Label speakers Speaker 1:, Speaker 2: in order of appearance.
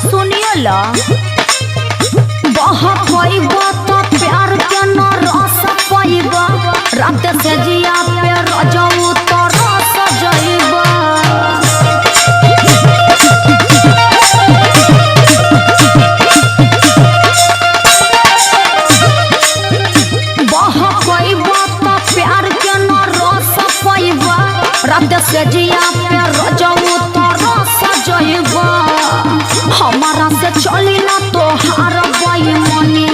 Speaker 1: सुनिए ला बहकइबा तो प्यार के न रस पाइबा रात से जिया पे रजऊ तो रस जइबा बहकइबा तो प्यार के न रस पाइबा रात से जिया पे रजऊ तो रस जइबा हमारा से चली ना तो हार बाई मनी